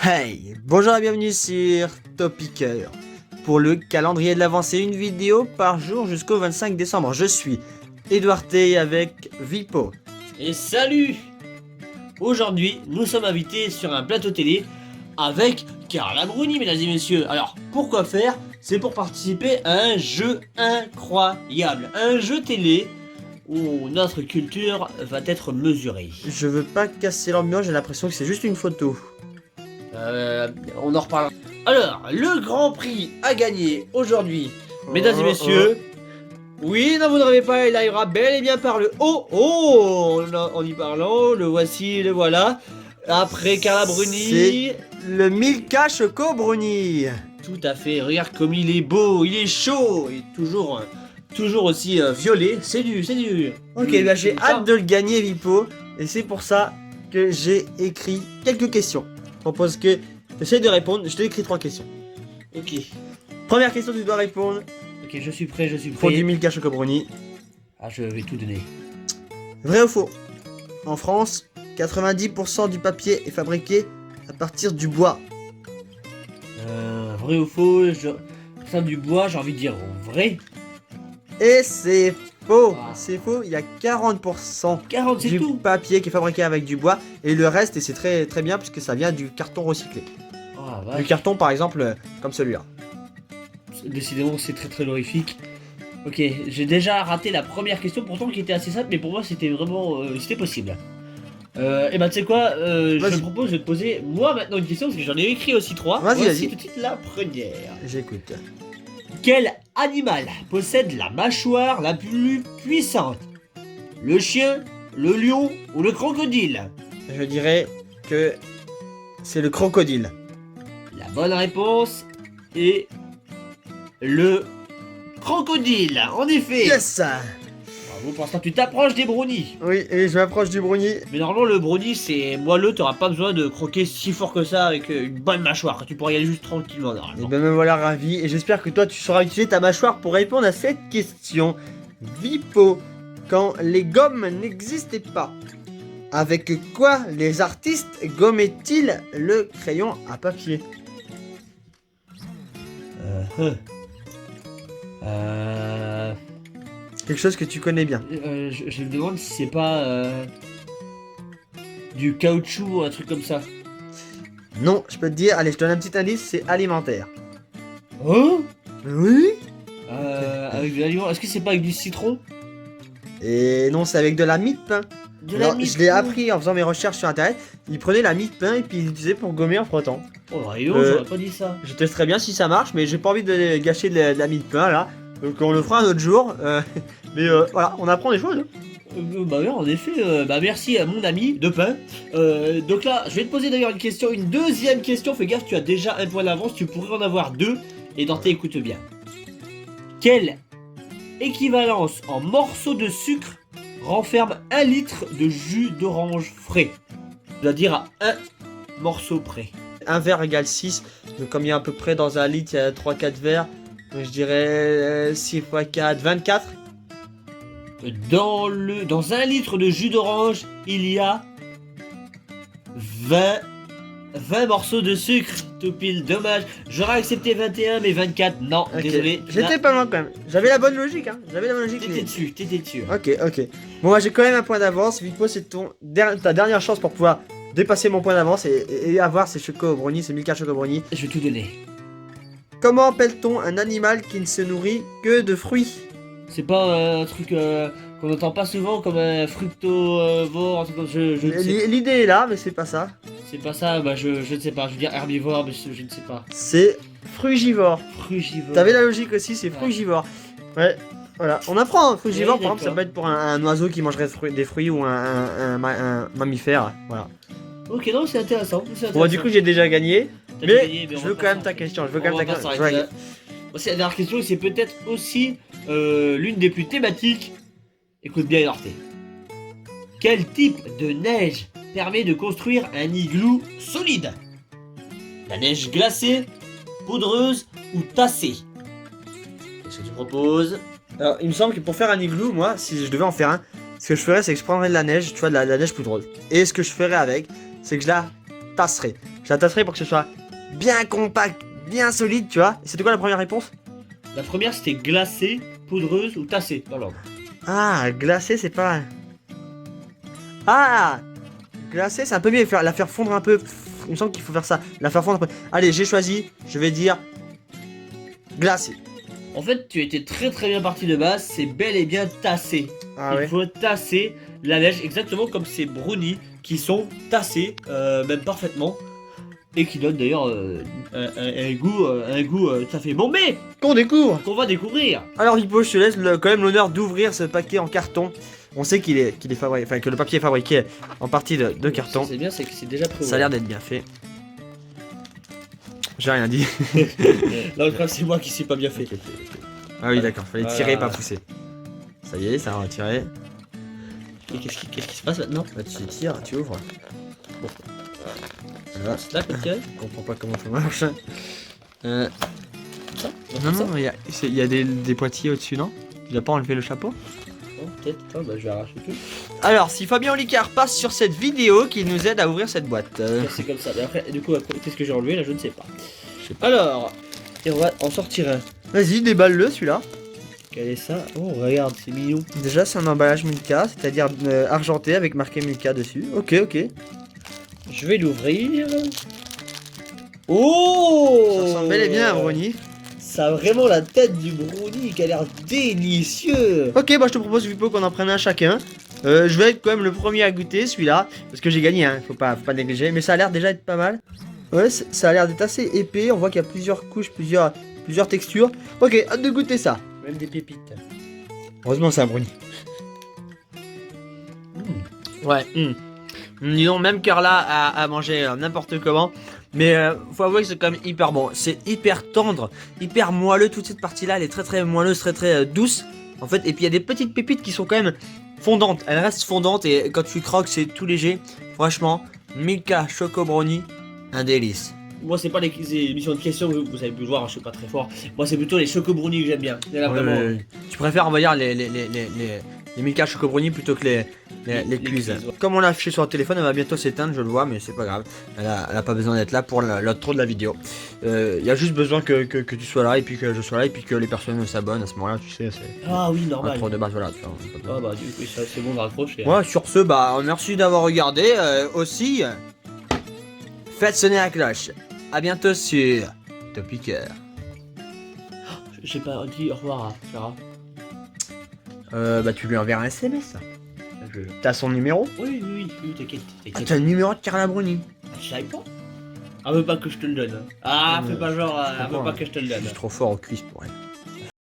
Hey, bonjour et bienvenue sur Topiker. Pour le calendrier de l'Avent, c'est une vidéo par jour jusqu'au 25 décembre. Je suis Edouard T avec Vipo. Et salut! Aujourd'hui, nous sommes invités sur un plateau télé avec Carla Bruni, mesdames et messieurs. Alors, pourquoi faire? C'est pour participer à un jeu incroyable. Un jeu télé où notre culture va être mesurée. Je veux pas casser l'ambiance, j'ai l'impression que c'est juste une photo. On en reparlera. Alors, le grand prix à gagner aujourd'hui, mesdames et messieurs. Oui, non, vous ne rêvez pas, il arrivera bel et bien par le haut. Oh, en y parlant, le voici, le voilà. Après Carla Bruni. C'est le Milka Choco Brownie. Tout à fait, regarde comme il est beau, il est chaud, et toujours aussi violet, c'est du. Ok, bah j'ai hâte de le gagner, Vipo. Et c'est pour ça que j'ai écrit quelques questions. Je propose que tu essaies de répondre. Je t'ai écrit 3 questions. Ok, Première question, tu dois répondre. ok, je suis prêt. Pour du Milka Choco Brownie. Ah, je vais tout donner. Vrai ou faux? En France, 90% du papier est fabriqué à partir du bois. Vrai ou faux, ça du bois, j'ai envie de dire vrai. Et c'est faux. Ah. C'est faux, il y a 40% 40, c'est du tout. papier qui est fabriqué avec du bois. Et le reste, et c'est très, très bien puisque ça vient du carton recyclé. Ah, Du carton par exemple comme celui-là. Décidément, c'est très horrifique. Ok, j'ai déjà raté la première question, pourtant qui était assez simple, mais pour moi c'était vraiment, c'était possible. Et bah tu sais quoi, je Vas-y. te propose de te poser moi maintenant une question, parce que j'en ai écrit aussi 3. Vas-y, Voici vas-y. tout de suite la première. J'écoute. Quel animal possède la mâchoire la plus puissante? Le chien, le lion ou le crocodile? Je dirais que c'est le crocodile. La bonne réponse est le crocodile, en effet. Yes. Bravo, pour l'instant tu t'approches des brownies. Oui, et je m'approche du brownie. Mais normalement le brownie c'est moelleux, t'auras pas besoin de croquer si fort que ça avec une bonne mâchoire. Tu pourrais y aller juste tranquillement Et normalement. ben me voilà ravi. Et j'espère que toi tu sauras utiliser ta mâchoire pour répondre à cette question. Vipo, quand les gommes n'existaient pas, avec quoi les artistes gommaient-ils le crayon à papier? Quelque chose que tu connais bien. Je me demande si c'est pas du caoutchouc ou un truc comme ça. Non, je peux te dire, allez, je te donne un petit indice, c'est alimentaire. Oh, Oui. avec de l'aliment. Est-ce que c'est pas avec du citron? Et non, c'est avec de la mie de pain. De Alors, la mie. je l'ai appris en faisant mes recherches sur internet. Ils prenaient la mie de pain et puis ils l'utilisaient pour gommer en frottant. Oh, rayon, j'aurais pas dit ça. Je testerai bien si ça marche, mais j'ai pas envie de gâcher de la mie de pain là. Donc on le fera un autre jour. Mais voilà, on apprend des choses. Hein. Bah oui, en effet, bah merci à mon ami de pain. Donc là, je vais te poser d'ailleurs une question, une deuxième question. Fais gaffe, tu as déjà un point d'avance, tu pourrais en avoir 2. Et Dante, écoute bien. Quelle équivalence en morceaux de sucre renferme 1 litre de jus d'orange frais? C'est-à-dire à 1 morceau près. Un verre égale 6. Donc comme il y a à peu près dans un litre, il y a 3-4 verres. Donc je dirais 6 x 4, 24. Dans 1 litre de jus d'orange, il y a 20 morceaux de sucre. Tout pile, dommage. J'aurais accepté 21, mais 24, non, Ok. désolé. J'étais pas loin quand même. J'avais la bonne logique. Hein. J'avais la bonne logique. T'étais dessus, t'étais dessus. Ok. Bon, moi j'ai quand même un point d'avance. Vipo, c'est ta dernière chance pour pouvoir dépasser mon point d'avance et avoir ces choco brownies, ces Milka Choco Brownie. Je vais tout donner. Comment appelle-t-on un animal qui ne se nourrit que de fruits? C'est pas un truc qu'on n'entend pas souvent comme un fructovore, un truc comme je ne sais. L'idée est là, mais c'est pas ça. C'est pas ça, bah je ne sais pas. Je veux dire herbivore, mais je ne sais pas. C'est frugivore. Frugivore. T'avais la logique aussi, c'est frugivore. Ouais, voilà. On apprend, hein. Frugivore, Oui, par exemple, ça d'accord. peut être pour un oiseau qui mangerait des fruits ou un mammifère. Voilà. Ok, non, c'est intéressant. Bon, du coup, j'ai déjà gagné. T'as Mais gagné, je on veux va quand pas même ta s'arrêter. question. Je veux On quand même va ta pas question. s'arrêter là. Voici la dernière question et c'est peut-être aussi l'une des plus thématiques. Écoute bien, Norte. Quel type de neige permet de construire un igloo solide? La neige glacée, poudreuse ou tassée? Qu'est-ce que tu proposes? Alors, il me semble que pour faire un igloo, moi, si je devais en faire un, ce que je ferais, c'est que je prendrais de la neige, tu vois, de la neige poudreuse. Et ce que je ferais avec, c'est que je la tasserais. Je la tasserai pour que ce soit bien compact, bien solide, tu vois. Et c'était quoi la première réponse? La première c'était glacée, poudreuse ou tassée dans l'ordre. Ah, glacé, c'est pas mal. Ah, glacé, c'est un peu mieux. La faire fondre un peu. Il me semble qu'il faut faire ça. La faire fondre un peu. Allez, j'ai choisi. Je vais dire glacé. En fait, tu étais très bien parti de base, c'est bel et bien tassé. Ah Il ouais. faut tasser la neige exactement comme ces brownies qui sont tassés, même parfaitement. Et qui donnent d'ailleurs un goût tout à fait bon, mais Qu'on découvre. qu'on va découvrir. Alors, Vipo, je te laisse quand même l'honneur d'ouvrir ce paquet en carton. On sait qu'il est fabriqué, enfin que le papier est fabriqué en partie de carton. C'est bien, c'est que c'est déjà prévu. Ça a l'air d'être bien fait. J'ai rien dit. Là, le problème, c'est moi qui suis pas bien fait. Ah oui, d'accord. Fallait Voilà. tirer, pas pousser. Ça y est, ça a retiré. Et qu'est-ce qui se passe maintenant? Bah, tu tires, tu ouvres. Bon. Voilà. C'est là que tu tirais? Je comprends pas comment ça marche. Non, Comme ça non, il y a des pointillés au-dessus, non? Tu n'as pas enlevé le chapeau? Oh, peut-être. Ah, bah, je vais arracher tout. Alors, si Fabien Olicard passe sur cette vidéo, qu'il nous aide à ouvrir cette boîte. C'est comme ça. Mais après, du coup, qu'est-ce que j'ai enlevé là? Je ne sais pas. Alors, et on va en sortir un. Vas-y, déballe-le celui-là. Quel est ça? Oh, regarde, c'est mignon. Déjà, c'est un emballage Milka, c'est-à-dire argenté avec marqué Milka dessus. Ok, ok. Je vais l'ouvrir. Oh! Ça ressemble bel et bien à un brownie. Ça a vraiment la tête du brownie qui a l'air délicieux. Ok, bah je te propose, Vipo, qu'on en prenne un chacun. Je vais être quand même le premier à goûter celui-là, parce que j'ai gagné, hein. Faut pas négliger. Mais ça a l'air déjà d'être pas mal. Ouais, ça a l'air d'être assez épais. On voit qu'il y a plusieurs couches, plusieurs textures. Ok, hâte de goûter ça. Même des pépites. Heureusement, c'est un brownie. Ouais. Dis donc, même Carla a mangé n'importe comment. Mais faut avouer que c'est quand même hyper bon. C'est hyper tendre, hyper moelleux. Toute cette partie-là, elle est très moelleuse, très douce. En fait, et puis il y a des petites pépites qui sont quand même fondantes. Elles restent fondantes et quand tu croques, c'est tout léger. Franchement, Milka Choco Brownie, un délice. Moi, c'est pas les émissions de questions, vous avez pu le voir, je suis pas très fort. Moi, c'est plutôt les choco brownies que j'aime bien. Et là, vraiment. Tu préfères, on va dire, les Milka Choco Brownie plutôt que les quiz. quiz, ouais. Comme on l'a affiché sur le téléphone, elle va bientôt s'éteindre, je le vois, mais c'est pas grave. Elle a pas besoin d'être là pour l'autre de la vidéo. Il y a juste besoin que tu sois là, et puis que je sois là, et puis que les personnes s'abonnent à ce moment-là, tu sais, c'est Ah oui, pas normal. trop de base, voilà. Tu vois, Ah bah, du coup, c'est bon de raccrocher. Ouais, sur ce, bah, merci d'avoir regardé. Aussi, faites sonner la cloche. À bientôt sur Topiqueur. J'ai pas dit au revoir à Clara. Bah, tu lui enverras un SMS. T'as son numéro? Oui, t'inquiète. Ah, t'as le numéro de Carla Bruni. Je savais pas. Ah, veut pas que je te le donne. Ah, fais pas genre, je veut comprends. pas que je te le Je donne. suis trop fort au quiz pour elle.